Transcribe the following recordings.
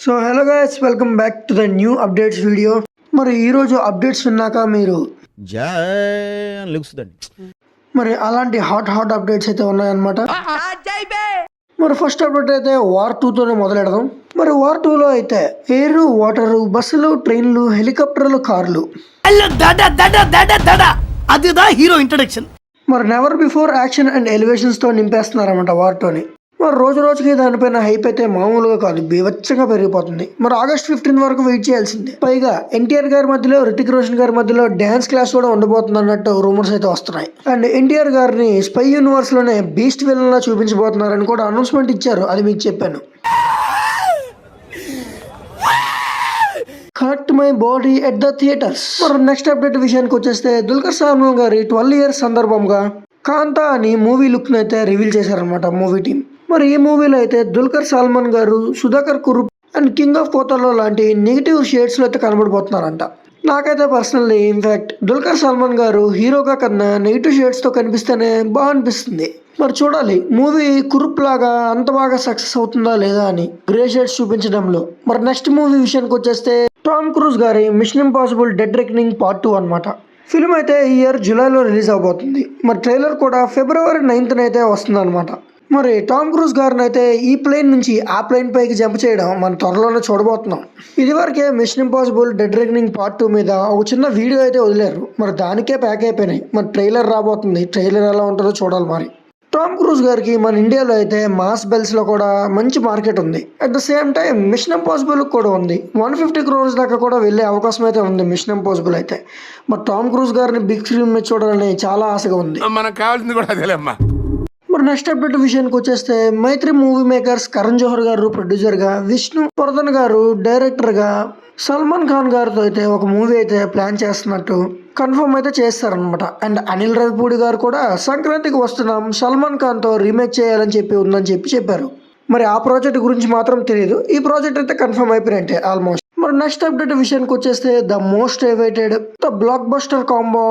So hello guys, welcome back to the new updates video. మరి ఈరోజు updates విన్నాక మీరు మరి అలాంటి హాట్ అప్డేట్స్ అయితే ఉన్నాయన్నమాట. మరి ఫస్ట్ అప్డేట్ అయితే వార్ 2తోనే మొదలెడదాం. మరి వార్ 2లో అయితే ఎయిర్, వాటర్, బస్సులు, ట్రైన్లు, హెలికాప్టర్లు, కార్లు, అదిదా హీరో ఇంట్రడక్షన్. మరి never before action and elevations తో నింపేస్తున్నారన్నమాట వార్ 2ని. మరి రోజు రోజుకి దానిపైన హైప్ అయితే మామూలుగా కాదు, బీభత్సంగా పెరిగిపోతుంది. మరి ఆగస్ట్ 15 వరకు వెయిట్ చేయాల్సిందే. పైగా ఎన్టీఆర్ గారి మధ్యలో, రితిక్ రోషన్ గారి మధ్యలో డాన్స్ క్లాస్ కూడా ఉండబోతుంది అన్నట్టు రూమర్స్ అయితే వస్తున్నాయి. అండ్ ఎన్టీఆర్ గారిని స్పై యూనివర్స్ లోనే బీస్ట్ విలన్ లా చూపించబోతున్నారని కూడా అనౌన్స్మెంట్ ఇచ్చారు, అది మీకు చెప్పాను. Cut my body at the theatres. మరి నెక్స్ట్ అప్డేట్ విషయానికి వచ్చేస్తే దుల్కర్ సల్మాన్ గారి 12 ఇయర్స్ సందర్భంగా కాంతా అని మూవీ లుక్ అయితే రివీల్ చేశారనమాట మూవీ టీం. మరి ఈ మూవీలో అయితే దుల్కర్ సల్మాన్ గారు, Sudhakar Kurup and King of కోతలో లాంటి నెగిటివ్ షేడ్స్ లో అయితే కనబడిపోతున్నారంట. నాకైతే పర్సనల్లీ ఇన్ఫాక్ట్ దుల్కర్ సల్మాన్ గారు హీరోగా కన్నా నెగిటివ్ షేడ్స్ తో కనిపిస్తేనే బాగా అనిపిస్తుంది. మరి చూడాలి మూవీ కురుప్ లాగా అంత బాగా సక్సెస్ అవుతుందా లేదా అని గ్రే షేడ్స్ చూపించడంలో. మరి నెక్స్ట్ మూవీ విషయానికి వచ్చేస్తే టామ్ క్రూజ్ గారి mission impossible dead reckoning part 2 అనమాట. ఫిల్మ్ అయితే ఈ ఇయర్ జూలైలో రిలీజ్ అవబోతుంది. మరి ట్రైలర్ కూడా ఫిబ్రవరి 9th అయితే వస్తుంది అనమాట. మరి టామ్ క్రూజ్ గారిని అయితే ఈ ప్లేన్ నుంచి ఆ ప్లేన్ పైకి జంప్ చేయడం మనం త్వరలోనే చూడబోతున్నాం. ఇదివరకే mission impossible dead reckoning part 2 మీద ఒక చిన్న వీడియో అయితే వదిలేరు, మరి దానికే ప్యాక్ అయిపోయినాయి. మరి ట్రైలర్ రాబోతుంది, ట్రైలర్ ఎలా ఉంటుందో చూడాలి. మరి టామ్ క్రూజ్ గారికి మన ఇండియాలో అయితే మాస్ బెల్స్ లో కూడా మంచి మార్కెట్ ఉంది. At the same time mission impossible కూడా ఉంది. 150 crores దాకా కూడా వెళ్ళే అవకాశం అయితే ఉంది మిషన్ ఇంపాసిబుల్ అయితే. మరి టామ్ క్రూజ్ గారిని బిగ్ స్క్రీన్ మీద చూడాలని చాలా ఆశగా ఉంది. మనకు కావాల్సింది కూడా అదేలేమ్మా. మరి నెక్స్ట్ అప్డేట్ విషయానికి వచ్చేస్తే మైత్రి మూవీ మేకర్స్ కరణ్ జోహర్ గారు ప్రొడ్యూసర్ గా, విష్ణు వర్ధన్ గారు డైరెక్టర్ గా, సల్మాన్ ఖాన్ గారితో అయితే ఒక మూవీ అయితే ప్లాన్ చేస్తున్నట్టు కన్ఫర్మ్ అయితే చేస్తారనమాట. అండ్ అనిల్ రావిపూడి గారు కూడా సంక్రాంతికి వస్తున్నాం, సల్మాన్ ఖాన్ తో రీమేక్ చేయాలని చెప్పి ఉందని చెప్పారు. మరి ఆ ప్రాజెక్ట్ గురించి మాత్రం తెలియదు, ఈ ప్రాజెక్ట్ అయితే కన్ఫర్మ్ అయిపోయినట్టే ఆల్మోస్ట్. మరి నెక్స్ట్ అప్డేట్ విషయానికి వచ్చేస్తే the most awaited, the block buster combo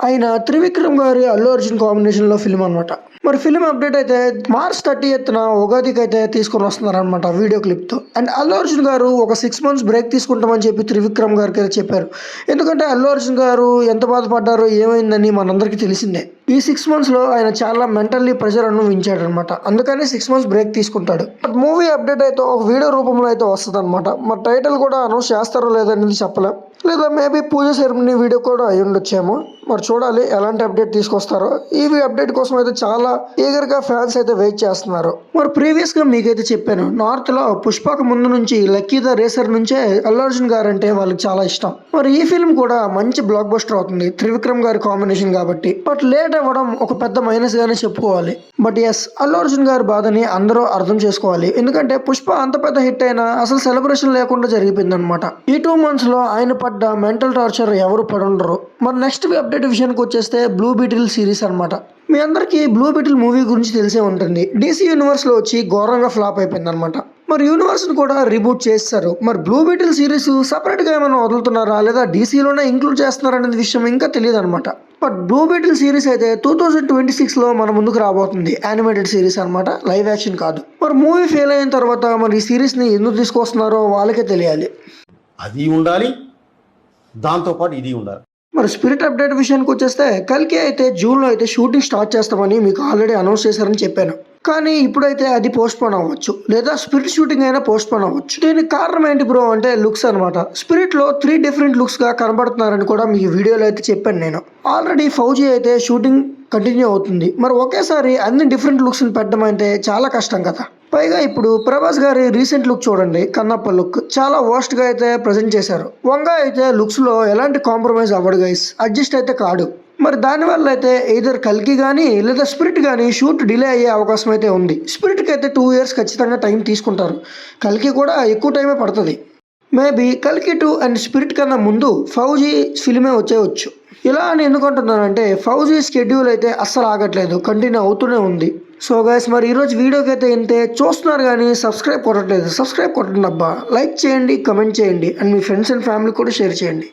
అయిన త్రివిక్రమ్ గారి అల్లు అర్జున్ కాంబినేషన్ లో ఫిల్మ్ అనమాట. మరి ఫిల్మ్ అప్డేట్ అయితే March 30th ఉగాదికి అయితే తీసుకొని వస్తున్నారు అనమాట వీడియో క్లిప్ తో. అండ్ అల్లు అర్జున్ గారు ఒక 6 months బ్రేక్ తీసుకుంటామని చెప్పి త్రివిక్రమ్ గారికి అయితే చెప్పారు. ఎందుకంటే అల్లు అర్జున్ గారు ఎంత బాధపడ్డారో ఏమైందని మనందరికీ తెలిసిందే. ఈ 6 months లో ఆయన చాలా మెంటల్లీ ప్రెషర్ అనుభవించాడు అనమాట. అందుకని 6 months బ్రేక్ తీసుకుంటాడు. బట్ మూవీ అప్డేట్ అయితే ఒక వీడియో రూపంలో అయితే వస్తుంది అనమాట. మరి టైటిల్ కూడా అనౌన్స్ చేస్తారో లేదనేది చెప్పలేం, లేదా మేబీ పూజ సెరమనీ వీడియో కూడా అయి ఉండొచ్చేమో. మరి చూడాలి ఎలాంటి అప్డేట్ తీసుకొస్తారో. ఈ అప్డేట్ కోసం అయితే చాలా ఈగర్ గా ఫ్యాన్స్ అయితే వెయిట్ చేస్తున్నారు. మరి ప్రీవియస్ గా మీకైతే చెప్పాను, నార్త్ లో పుష్పకు ముందు నుంచి లక్కీ ద రేసర్ నుంచే అల్లు అర్జున్ గారు అంటే వాళ్ళకి చాలా ఇష్టం. మరి ఈ ఫిల్మ్ కూడా మంచి బ్లాక్ బస్టర్ అవుతుంది త్రివిక్రమ్ గారి కాంబినేషన్ కాబట్టి. బట్ లేట్ అవ్వడం ఒక పెద్ద మైనస్ గానే చెప్పుకోవాలి. బట్ ఎస్, అల్లు అర్జున్ గారి బాధని అందరూ అర్థం చేసుకోవాలి. ఎందుకంటే పుష్ప అంత పెద్ద హిట్ అయినా అసలు సెలబ్రేషన్ లేకుండా జరిగిపోయింది అనమాట. ఈ 2 months లో ఆయన పడ్డ మెంటల్ టార్చర్ ఎవరు పడుండరు. మరి నెక్స్ట్ అప్డేట్ విషయానికి వచ్చేస్తే బ్లూ బీటిల్ సిరీస్ అనమాట. మీ అందరికీ బ్లూ బీటిల్ మూవీ గురించి తెలిసే ఉంటుంది. DC యూనివర్స్ లో వచ్చి ఘోరంగా ఫ్లాప్ అయిపోయింది అనమాట. మరి యూనివర్స్ ని కూడా రీబూట్ చేస్తారు. మరి బ్లూ బీటిల్ సిరీస్ సపరేట్ గా ఏమైనా వదులుతున్నారా లేదా DCలోనే ఇంక్లూడ్ చేస్తున్నారా అనేది విషయం ఇంకా తెలియదు అనమాట. బట్ బ్లూ బీటిల్ సిరీస్ అయితే 2026 లో మన ముందుకు రాబోతుంది. యానిమేటెడ్ సిరీస్ అనమాట, లైవ్ యాక్షన్ కాదు. మరి మూవీ ఫెయిల్ అయిన తర్వాత మరి ఈ సిరీస్ ని ఎందుకు తీసుకొస్తున్నారో వాళ్ళకే తెలియాలి. అది ఉండాలి, దాంతో పాటు ఇది ఉండాలి. మరి స్పిరిట్ అప్డేట్ విషయానికి వచ్చేస్తే కల్కి అయితే జూన్ లో అయితే షూటింగ్ స్టార్ట్ చేస్తామని మీకు ఆల్రెడీ అనౌన్స్ చేశారని చెప్పాను. కానీ ఇప్పుడైతే అది పోస్ట్ పోన్ అవ్వచ్చు, లేదా స్పిరిట్ షూటింగ్ అయినా పోస్ట్ పోన్ అవ్వచ్చు. దీనికి కారణం ఏంటి బ్రో అంటే లుక్స్ అనమాట. స్పిరిట్ లో 3 different లుక్స్ గా కనబడుతున్నారని కూడా మీకు వీడియోలో అయితే చెప్పాను నేను. ఆల్రెడీ ఫౌజీ అయితే షూటింగ్ కంటిన్యూ అవుతుంది. మరి ఒకేసారి అన్ని డిఫరెంట్ లుక్స్ ని పెట్టడం అంటే చాలా కష్టం కదా. పైగా ఇప్పుడు ప్రభాస్ గారి రీసెంట్ లుక్ చూడండి, కన్నప్ప లుక్ చాలా వర్స్ట్ గా అయితే ప్రజెంట్ చేశారు. వంగ అయితే లుక్స్ లో ఎలాంటి కాంప్రమైజ్ అవ్వడు గైస్, అడ్జస్ట్ అయితే కాడు. మరి దానివల్ల అయితే ఎయిదర్ కల్కి కానీ లేదా స్పిరిట్ కానీ షూట్ డిలే అయ్యే అవకాశం అయితే ఉంది. స్పిరిట్కి అయితే 2 years ఖచ్చితంగా టైం తీసుకుంటారు, కల్కి కూడా ఎక్కువ టైమే పడుతుంది. మేబీ కల్కి 2 అండ్ స్పిరిట్ కన్నా ముందు ఫౌజీ ఫిల్మే వచ్చేయచ్చు. ఇలా అని ఎందుకంటున్నానంటే ఫౌజీ స్కెడ్యూల్ అయితే అస్సలు ఆగట్లేదు, కంటిన్యూ అవుతూనే ఉంది. సో గైస్, మరి ఈరోజు వీడియోకి అయితే ఇంతే. చూస్తున్నారు కానీ సబ్స్క్రైబ్ కొట్టట్లేదు, సబ్స్క్రైబ్ కొట్టండి అబ్బా. లైక్ చేయండి, కమెంట్ చేయండి, and me friends and family కూడా షేర్ చేయండి.